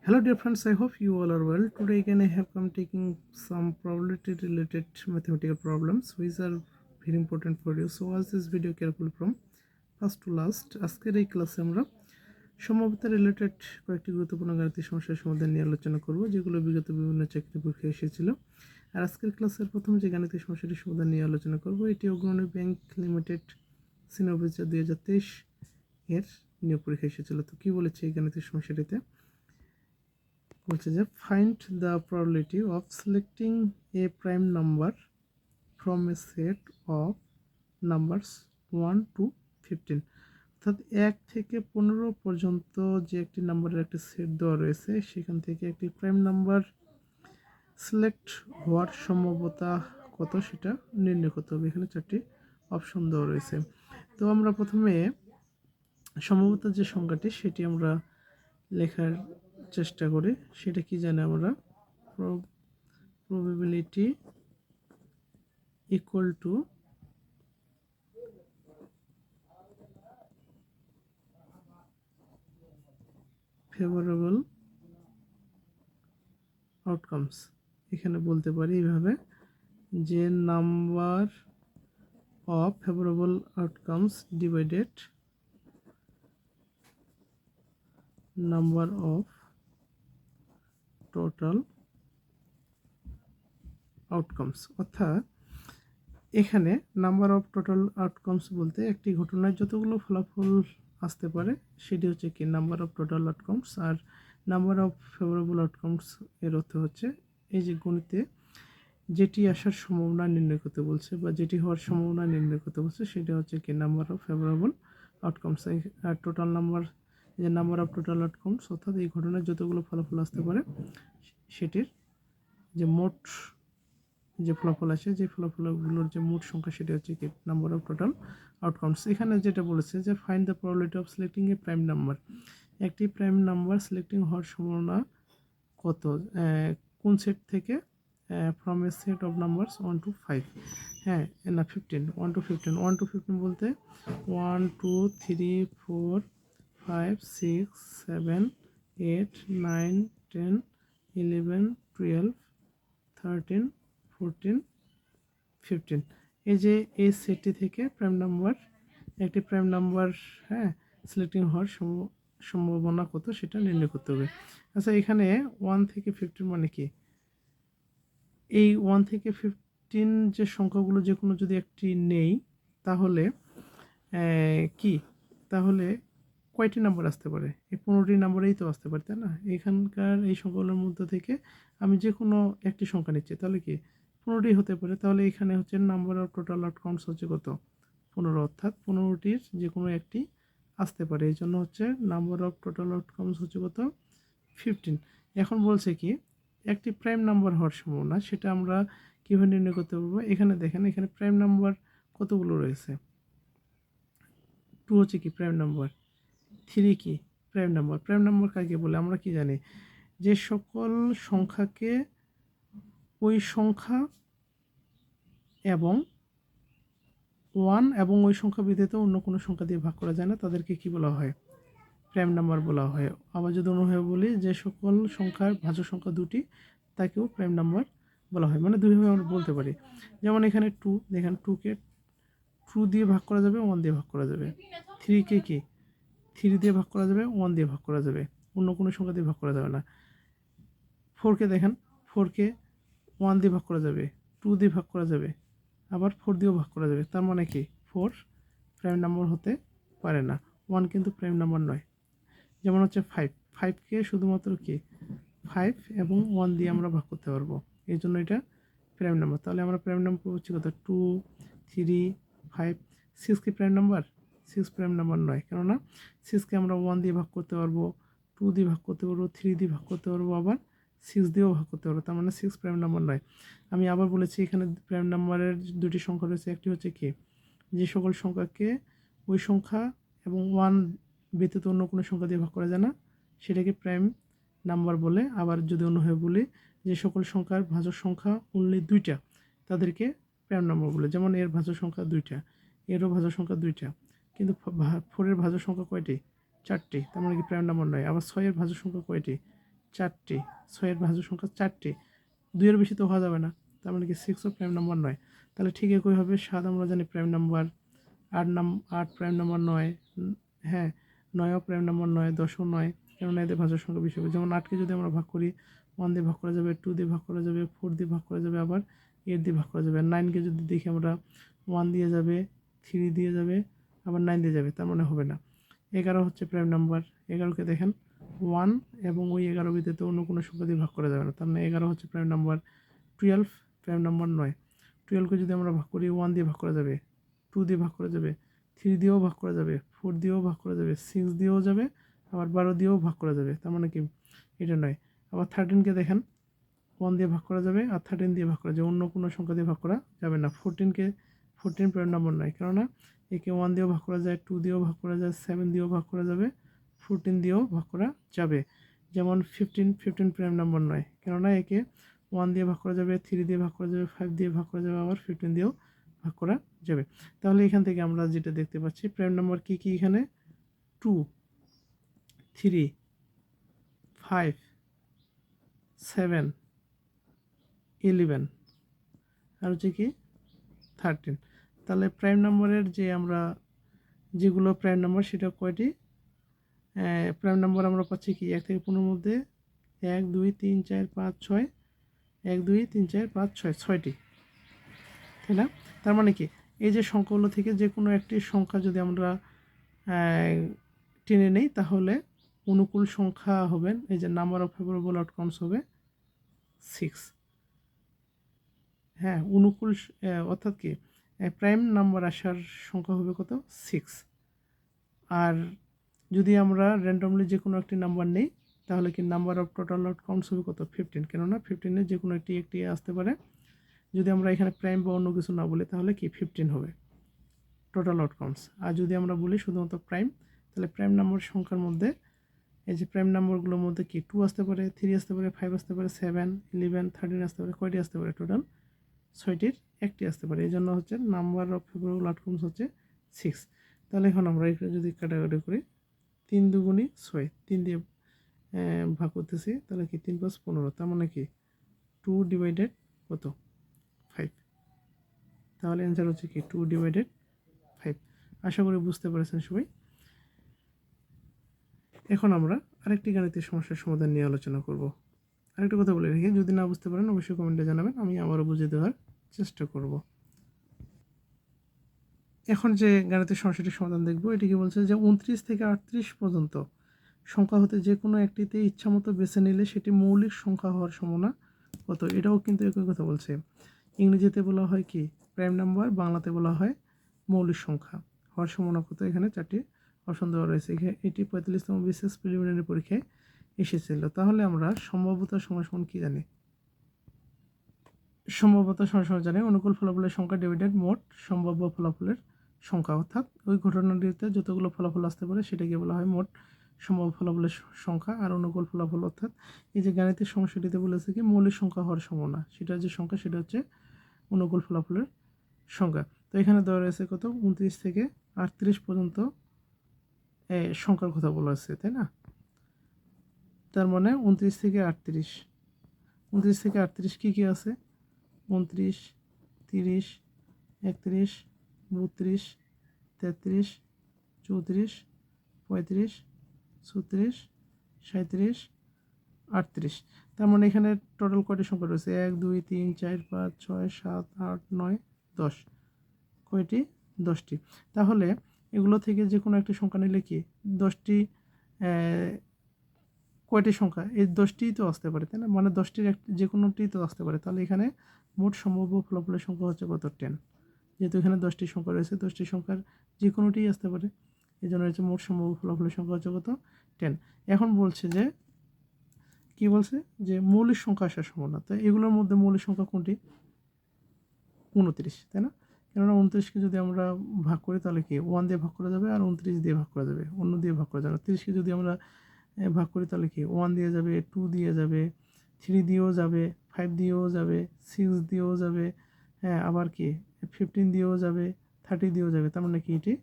Hello dear friends, I hope you all are well. Today again I have come taking some probability related mathematical problems which are very important for you. So watch this video carefully from first to last. আজকের এই ক্লাসে আমরা সম্ভাব্যতা related কয়েকটি গুরুত্বপূর্ণ গাণিতিক সমস্যার সমাধান নিয়ে আলোচনা করব যেগুলো বিগত বিভিন্ন চাকরি পরীক্ষায় এসেছিল। আর আজকের ক্লাসের প্রথম যে গাণিতিক সমস্যাটির সমাধান নিয়ে আলোচনা করব এটি অগ্রণী ব্যাংক লিমিটেড সিনিয়র অফিসার 2023 এর নিয়োগ পরীক্ষায় এসেছিল। তো কি বলেছে এই গাণিতিক সমস্যাটিতে? বলছে যে find the probability of selecting A prime number from a set of numbers 1 to 15, অর্থাৎ 1 থেকে 15 পর্যন্ত যে একটি নাম্বারের একটি সেট দেওয়া রয়েছে সেখান থেকে একটি প্রাইম নাম্বার সিলেক্ট হওয়ার সম্ভাব্যতা কত সেটা নির্ণয় করতে হবে। এখানে 4টি অপশন দেওয়া রয়েছে। তো আমরা প্রথমে সম্ভাব্যতা যে সংখ্যাটি সেটি আমরা লেখার চেষ্টা করি। সেটা কি জানি আমরা? probability equal to favorable outcomes। এখানে বলতে পারি এইভাবে যে number of favourable outcomes divided number of total outcomes. অর্থাৎ এখানে নাম্বার অফ টোটাল আউটকামস বলতে একটি ঘটনায় যতগুলো ফলাফল আসতে পারে সেটি হচ্ছে কি নাম্বার অফ টোটাল আউটকামস। আর নাম্বার অফ ফেভারেবল আউটকামস এর অর্থ হচ্ছে এই যে গণিতে যেটি আসার সম্ভাবনা নির্ণয় করতে বলছে বা যেটি হওয়ার সম্ভাবনা নির্ণয় করতে বলছে সেটা হচ্ছে কি নাম্বার অফ ফেভারেবল আউটকামস। আর টোটাল নাম্বার যে নাম্বার অফ টোটাল আউটকামস অর্থাৎ এই ঘটনায় যতগুলো ফলাফল আসতে পারে সেটির যে মোট যে ফলাফল আসে যে ফলাফলগুলোর যে মোট সংখ্যা সেটা হচ্ছে কি নাম্বার অফ টোটাল আউটকামস। এখানে যেটা বলেছে যে find the probability of selecting A prime number, একটি প্রাইম নাম্বার সিলেক্টিং হওয়ার সম্ভাবনা কত কোন সেট থেকে? From a set of numbers 1 to 5, হ্যাঁ না 15, 1 to 15। 1 to 15 বলতে 1 2 3 4 5 6 7 8 9 10 11 12 13 14 15। এই যে এই সেটটি থেকে প্রাইম নাম্বার একটি প্রাইম নাম্বার সিলেক্টিং হওয়ার সম্ভাবনা কত সেটা নির্ণয় করতে হবে। আচ্ছা এখানে 1 থেকে 15 মানে কি? এই 1 থেকে 15 যে সংখ্যাগুলো যে কোনো যদি একটি নেই তাহলে কি তাহলে কয়টি নাম্বার আসতে পারে? এই 15টি নাম্বারেই তো আসতে পারে, তাই না? এখানকার এই সংখ্যাগুলোর মধ্যে থেকে আমি যে কোনো একটি সংখ্যা নিচ্ছি তাহলে কি 15টি হতে পারে। তাহলে এখানে হচ্ছে নাম্বার অফ টোটাল আউটকামস হচ্ছে কত? 15, অর্থাৎ 15টির যে কোনো একটি আসতে পারে। এই জন্য হচ্ছে নাম্বার অফ টোটাল আউটকামস হচ্ছে কত? 15। এখন বলছে কি একটি প্রাইম নাম্বার হওয়ার সম্ভাবনা সেটা আমরা কীভাবে নির্ণয় করতে পারবো? এখানে দেখেন এখানে প্রাইম নাম্বার কতগুলো রয়েছে। 2 হচ্ছে কি প্রাইম নাম্বার, 3 কি প্রাইম নাম্বার। প্রাইম নাম্বার কাকে বলে আমরা কি জানি? যে সকল সংখ্যাকে ওই সংখ্যা এবং 1 এবং ওই সংখ্যা ব্যতীত অন্য কোনো সংখ্যা দিয়ে ভাগ করা যায় না তাদেরকে কি বলা হয়? প্রাইম নাম্বার বলা হয়। আবার যদি অন্যভাবে বলি যে সকল সংখ্যার ভাজ্য সংখ্যা 2টি তাকেও প্রাইম নাম্বার বলা হয়। মানে দুইভাবে আমরা বলতে পারি। যেমন এখানে 2 দেখেন 2কে 2 দিয়ে ভাগ করা যাবে, 1 দিয়ে ভাগ করা যাবে। 3কে কি 3 দিয়ে ভাগ করা যাবে, 1 দিয়ে ভাগ করা যাবে, অন্য কোনো সংখ্যা দিয়ে ভাগ করা যাবে না। 4কে দেখেন 4কে 1 দিয়ে ভাগ করা যাবে, 2 দিয়ে ভাগ করা যাবে, আবার 4 দিয়েও ভাগ করা যাবে। তার মানে কি 4 প্রাইম নাম্বার হতে পারে না। 1 কিন্তু প্রাইম নাম্বার নয়। যেমন হচ্ছে 5কে শুধুমাত্র কি 5 এবং 1 দিয়ে আমরা ভাগ করতে পারবো, এই জন্য এটা প্রাইম নাম্বার। তাহলে আমরা প্রাইম নাম্বার হচ্ছে কত? 2 3 5। 6 কি প্রাইম নাম্বার? 6 প্রাইম নাম্বার নয়, কেননা 6কে আমরা 1 দিয়ে ভাগ করতে পারবো, 2 দিয়ে ভাগ করতে পারবো, 3 দিয়ে ভাগ করতে পারবো, আবার 6 দিয়েও ভাগ করতে পারবো। তার মানে 6 প্রাইম নাম্বার নয়। আমি আবার বলেছি এখানে প্রাইম নাম্বারের দুটি সংখ্যা রয়েছে। একটি হচ্ছে কি যে সকল সংখ্যাকে ওই সংখ্যা এবং 1 ব্যতীত অন্য কোনো সংখ্যা দিয়ে ভাগ করা যায় না সেটাকে প্রাইম নাম্বার বলে। আবার যদি অন্যভাবে বলি যে সকল সংখ্যার ভাজক সংখ্যা অনলি 2টা তাদেরকে প্রাইম নাম্বার বলে। যেমন এর ভাজক সংখ্যা 2টা, এরও ভাজক সংখ্যা 2টা, কিন্তু 4-এর ভাজক সংখ্যা কয়টি? 4টি, তার মানে কি প্রাইম নাম্বার নয়। আবার 6-এর ভাজক সংখ্যা কয়টি? 4টি, 6-এর ভাজ্য সংখ্যা 4টি, 2-এর বেশি তো হওয়া যাবে না, তার মানে কি 6ও প্রাইম নাম্বার নয়। তাহলে ঠিক একইভাবে 7 আমরা জানি প্রাইম নাম্বার, 8 প্রাইম নাম্বার 9, হ্যাঁ 9ও প্রাইম নাম্বার 9, 10ও 9, কেননা এদের ভাজ্য সংখ্যা বেশি হবে। যেমন 8কে যদি আমরা ভাগ করি 1 দিয়ে ভাগ করা যাবে, 2 দিয়ে ভাগ করা যাবে, 4 দিয়ে ভাগ করা যাবে, আবার 8 দিয়ে ভাগ করা যাবে। 9কে যদি দেখি আমরা 1 দিয়ে যাবে, 3 দিয়ে যাবে, আবার 9 দিয়ে যাবে, তার মানে হবে না। 11 হচ্ছে প্রাইম নাম্বার, 11কে দেখেন 1 এবং ওই 11 ভিতরে অন্য কোনো সংখ্যা দিয়ে ভাগ করা যাবে না, তার মানে 11 হচ্ছে প্রাইম নাম্বার। 12 প্রাইম নাম্বার 9, 12কে যদি আমরা ভাগ করি 1 দিয়ে ভাগ করা যাবে, 2 দিয়ে ভাগ করা যাবে, 3 দিয়েও ভাগ করা যাবে, 4 দিয়েও ভাগ করা যাবে, 6 দিয়েও যাবে, আবার 12 দিয়েও ভাগ করা যাবে, তার মানে কি এটা নয়। আবার 13কে দেখেন 1 দিয়ে ভাগ করা যাবে আর 13 দিয়ে ভাগ করা যাবে, অন্য কোনো সংখ্যা দিয়ে ভাগ করা যাবে না। 14 প্রাইম নাম্বার নয়, কেননা একে 1 দিয়েও ভাগ করা যায়, 2 দিয়েও ভাগ করা যায়, 7 দিয়েও ভাগ করা যাবে, 14 দিয়েও ভাগ করা যাবে। যেমন 15 প্রাইম নাম্বার নয়, কেননা একে 1 দিয়ে ভাগ করা যাবে, 3 দিয়ে ভাগ করা যাবে, 5 দিয়ে ভাগ করা যাবে, আবার 15 দিয়েও ভাগ করা যাবে। তাহলে এখান থেকে আমরা যেটা দেখতে পাচ্ছি প্রাইম নাম্বার কি কি এখানে 2, 3, 5, 7, 11 আর হচ্ছে কি 13। তাহলে প্রাইম নাম্বারের যে আমরা যেগুলো প্রাইম নাম্বার সেটা কয়টি প্রাইম নাম্বার আমরা পাচ্ছি কি 1 থেকে 15 মধ্যে 1, 2, 3, 4, 5, 6, 1, 2, 3, 4, 5, 6, 6টি, তাই না? তার মানে কি এই যে সংখ্যাগুলো থেকে যে কোনো একটি সংখ্যা যদি আমরা টেনে নেই তাহলে অনুকূল সংখ্যা হবেন, এই যে নাম্বার অফ ফেভারেবল আউটকামস হবে 6। হ্যাঁ অনুকূল অর্থাৎ কি প্রাইম নাম্বার আসার সংখ্যা হবে কত 6। আর যদি আমরা র্যান্ডমলি যে কোনো একটি নাম্বার নেই তাহলে কি নাম্বার অফ টোটাল আউটকামস হবে কত 15, কেননা 15-এর যে কোনো একটি আসতে পারে। যদি আমরা এখানে প্রাইম বা অন্য কিছু না বলি তাহলে কি 15 হবে টোটাল আউটকামস। আর যদি আমরা বলি শুধুমাত্র প্রাইম, তাহলে প্রাইম নাম্বার সংখ্যার মধ্যে এই যে প্রাইম নাম্বারগুলোর মধ্যে কি 2 আসতে পারে, 3 আসতে পারে, 5 আসতে পারে, 7, 11, 13 আসতে পারে, কয়টি আসতে পারে টোটাল 6টির একটি আসতে পারে। এই জন্য হচ্ছে নাম্বার অফ ফেভারেবল আউটকামস হচ্ছে 6। তাহলে এখন আমরা এখানে যদি কাটাকাটি করি 3 দুগুণী 6, 3 দিয়ে ভাগ করতেছি, তাহলে কি 3 + 15, তার মানে কি 2 ডিভাইডেড কত 5। তাহলে অ্যান্সার হচ্ছে কি 2 ডিভাইডেড 5। আশা করি বুঝতে পেরেছেন সবাই। এখন আমরা আরেকটি গাণিতিক সমস্যার সমাধান নিয়ে আলোচনা করব। আরেকটা কথা বলে রেখে যদি না বুঝতে পারেন অবশ্যই কমেন্টে জানাবেন, আমি আবারও বুঝিয়ে দেওয়ার চেষ্টা করব। এখন যে গাণিতিক সমস্যাটির সমাধান দেখব, এটি কি বলছে যে 29 থেকে 38 পর্যন্ত সংখ্যা হতে যে কোনো একটিতে ইচ্ছামতো বেছে নিলে সেটি মৌলিক সংখ্যা হওয়ার সম্ভাবনা কত। এটাও কিন্তু একই কথা বলছে। ইংরেজিতে বলা হয় কি প্রাইম নাম্বার, বাংলাতে বলা হয় মৌলিক সংখ্যা হওয়ার সম্ভাবনা কত। এখানে 4টি অপশন দেওয়া রয়েছে। এটি 45তম বিশেষ প্রিলিমিনারি পরীক্ষায় এসেছিল। তাহলে আমরা সম্ভাব্যতা সমান কি জানি? সম্ভাব্যতা সমান জানি অনুকূল ফলাফলের সংখ্যা ডিভাইডেড মোট সম্ভাব্য ফলাফলের সংখ্যা, অর্থাৎ ওই ঘটনাটিতে যতগুলো ফলাফল আসতে পারে সেটাকে বলা হয় মোট সম্ভাব্য ফলাফলের সংখ্যা। আর অনুকূল ফলাফল অর্থাৎ এই যে গাণিতিক সমস্যাটিতে বলেছে কি মৌলিক সংখ্যা হওয়ার সম্ভাবনা, সেটার যে সংখ্যা সেটা হচ্ছে অনুকূল ফলাফলের সংখ্যা। তো এখানে দেওয়া রয়েছে কত 29 থেকে 38 পর্যন্ত সংখ্যার কথা বলা আছে, তাই না? তার মানে 29 থেকে 38 কী কী আছে 29, 30, 31, 32, 33, 34, 35, 36, 37, 38। তার মানে এখানে টোটাল কয়টি সংখ্যা রয়েছে 1, 2, 3, 4, 5, 6, 7, 8, 9, 10। কয়টি 10টি। তাহলে এগুলো থেকে যে কোনো একটি সংখ্যা নিলে কি 10টি কয়টি সংখ্যা এই 10টিই তো আসতে পারে, তাই না? মানে 10টির যে কোনোটিই তো আসতে পারে। তাহলে এখানে মোট সম্ভাব্য ফলাফলের সংখ্যা হচ্ছে কত 10। যেহেতু এখানে 10টি সংখ্যা রয়েছে 10টি সংখ্যার যে কোনোটিই আসতে পারে, এই জন্য হচ্ছে মোট সম্ভাব্য ফলাফলের সংখ্যা হচ্ছে কত 10। এখন বলছে যে কি বলছে যে মৌলিক সংখ্যা আসার সম্ভাবনা। তো এগুলোর মধ্যে মৌলিক সংখ্যা কোনটি 29, তাই না? কেননা 29কে যদি আমরা ভাগ করি তাহলে কি 1 দিয়ে ভাগ করা যাবে আর 29 দিয়ে ভাগ করা যাবে, অন্য দিয়ে ভাগ করা যাবে না। 30কে যদি আমরা ভাগ করি তাহলে কি 1 দিয়ে যাবে, 2 দিয়ে যাবে, 3 দিয়েও যাবে, 5 দিয়েও যাবে, 6 দিয়েও যাবে, হ্যাঁ আবার কি 15 দিয়েও যাবে, 30 দিয়েও যাবে। তার মানে কি এটি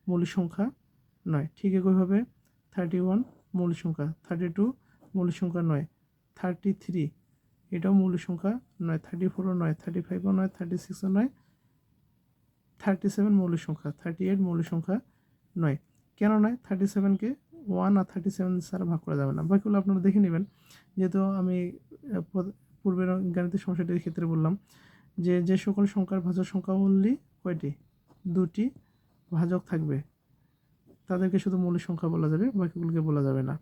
মৌলিক সংখ্যা নয়। ঠিক একইভাবে 31 মৌলিক সংখ্যা, 32 মৌলিক সংখ্যা নয়, 33 এটাও মৌলিক সংখ্যা নয়, 34ও নয়, 35ও নয়, 36ও নয়, 37 মৌলিক সংখ্যা, 38 মৌলিক সংখ্যা নয়। কেন নয়? 37কে 1 আর 37 ছাড়া ভাগ করা যাবে না। বাকিগুলো আপনারা দেখে নেবেন। যেহেতু আমি পূর্বের গাণিতিক সমস্যাটির ক্ষেত্রে বললাম যে সকল সংখ্যার ভাজক সংখ্যা অনলি কয়টি? 2টি ভাজক থাকবে, তাদেরকে শুধু মৌলিক সংখ্যা বলা যাবে, বাকিগুলোকে বলা যাবে না।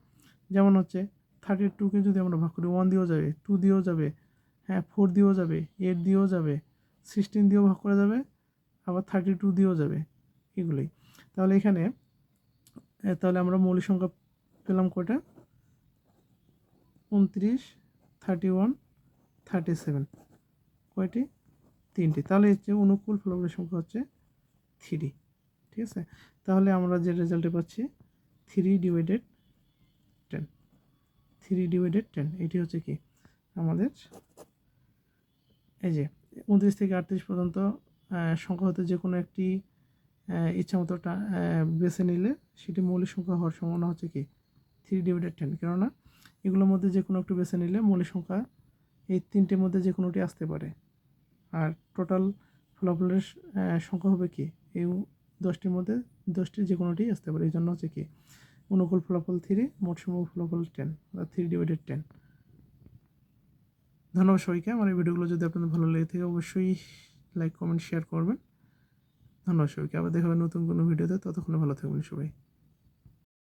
যেমন হচ্ছে 32কে যদি আমরা ভাগ করি 1 দিয়েও যাবে, 2 দিয়েও যাবে, হ্যাঁ 4 দিয়েও যাবে, 8 দিয়েও যাবে, 16 দিয়েও ভাগ করা যাবে, আবার 32 দিয়েও যাবে, এগুলোই। তাহলে এখানে তাহলে আমরা মৌলিক সংখ্যা পেলাম কয়টা? 29, 31, 37, কয়টি? 3টি। তাহলে হচ্ছে অনুকূল ফলাফলের সংখ্যা হচ্ছে 3। ঠিক আছে, তাহলে আমরা যে রেজাল্টে পাচ্ছি 3/10, 3/10, এটি হচ্ছে কি আমাদের এই যে 29 থেকে 38 পর্যন্ত সংখ্যা হতে যে কোনো একটি ইচ্ছামতো বেছে নিলে সেটি মৌলিক সংখ্যা হওয়ার সম্ভাবনা হচ্ছে কি 3/10। কেননা এগুলোর মধ্যে যে কোনো একটু বেছে নিলে মৌলিক সংখ্যা এই 3টের মধ্যে যে কোনোটি আসতে পারে, আর টোটাল ফলাফলের সংখ্যা হবে কি এই 10টির মধ্যে 10টির যে কোনোটি আসতে পারে। এই জন্য হচ্ছে কি অনুকূল ফলাফল 3, মোট সমূহ ফলাফল 10, 3/10। ধন্যবাদ সবাইকে। আমার এই ভিডিওগুলো যদি আপনাদের ভালো লেগে থাকে অবশ্যই লাইক, কমেন্ট, শেয়ার করবেন। ধন্যবাদ সবাইকে। আবার দেখা হবে নতুন কোনো ভিডিওতে। ততক্ষণে ভালো থাকবেন সবাই।